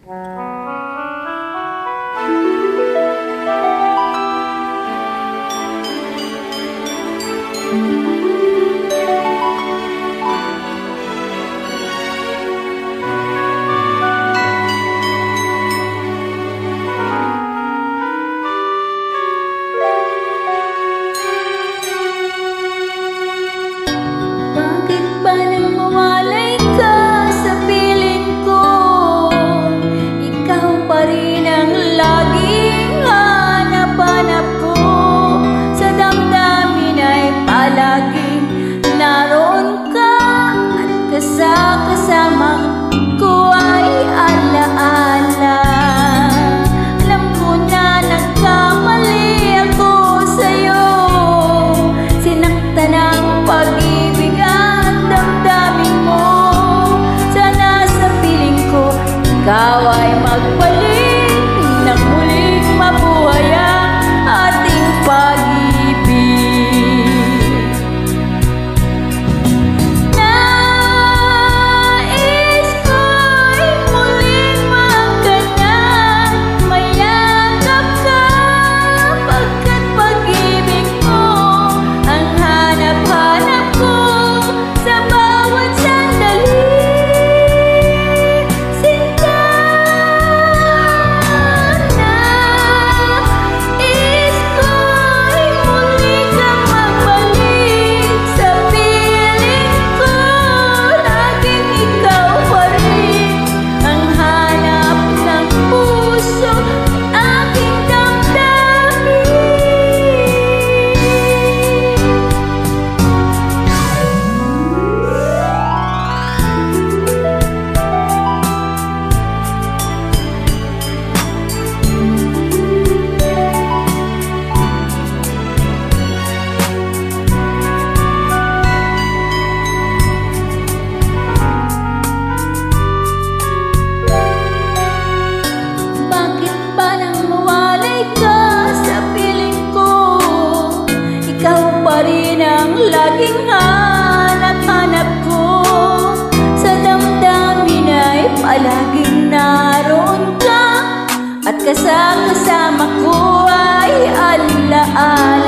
Bakit ba nang mawalay ka sa piling ko? Ikaw pa rin ang laging hanap-hanap ko. Sa damdamin ay palaging naroon ka, at kasama ko ay alaala. Alam ko na nagkamali ako sa'yo, sinaktan ang pag-ibig at damdamin mo. Sana sa piling ko ikaw ay magbalik, nang muling mabuhay ang ating pag-ibig. Nais ko'y muling magganyan, mayakap ka, pagkat pag-ibig mo ang hanap-hanap ko sa bawat sandali. Sinta, nais ko'y muli kang magbalik sa piling ko. Laging ikaw pa rin ang hanap ng puso, aking damdamin. Bakit ba nang mawalay ka sa piling ko? Ikaw pa rin ang laging hanap-hanap ko. Sa damdamin ay palaging naroon ka, at kasama ko ay alaala.